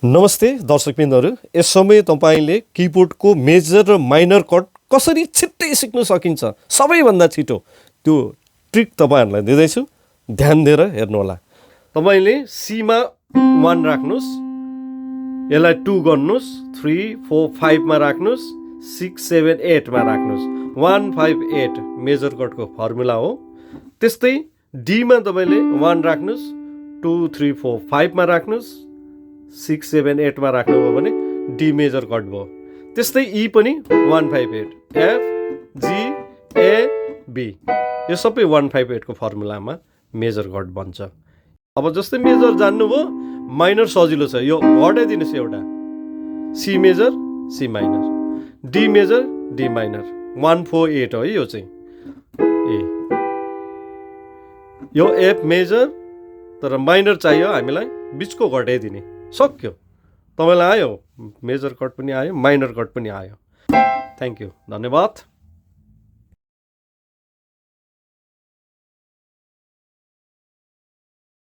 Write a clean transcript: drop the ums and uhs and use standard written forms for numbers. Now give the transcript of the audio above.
नमस्ते दर्शकबिन्दहरू, यस समय तपाईँले किबोर्डको मेजर र माइनर कट कसरी छिट्टै सिक्न सकिन्छ, सबैभन्दा छिटो त्यो ट्रिक तपाईँहरूलाई दिँदैछु। ध्यान दिएर हेर्नुहोला। तपाईँले सीमा 1 राख्नुहोस्, यसलाई 2 गर्नुहोस्, 3, 4, 5 मा राख्नुहोस्, 6, 7, 8 मा राख्नुहोस्। 1, 5, 8 मेजर कटको फर्मुला हो। त्यस्तै डीमा तपाईँले 1 राख्नुहोस्, 2, 3, 4, 5 मा राख्नुहोस्, 6, 7, 8 मा राख्नुभयो भने डी मेजर कट भयो। त्यस्तै ई पनि 1, 5, 8, एफ, जी, ए, बी यो सबै 1, 5, 8 को फर्मुलामा मेजर कट बन्छ। अब जस्तै मेजर जान्नुभयो, माइनर सजिलो छ, यो घटाइदिनुहोस् एउटा, C major, C minor, D major, D minor, 1, 4, 8 हो है यो चाहिँ ए। यो एफ मेजर तर माइनर चाहियो हामीलाई, बिचको घटाइदिने, सक्यो। तपाईँलाई आयो, मेजर कट पनि आयो, माइनर कट पनि आयो। थ्याङ्क यू, धन्यवाद।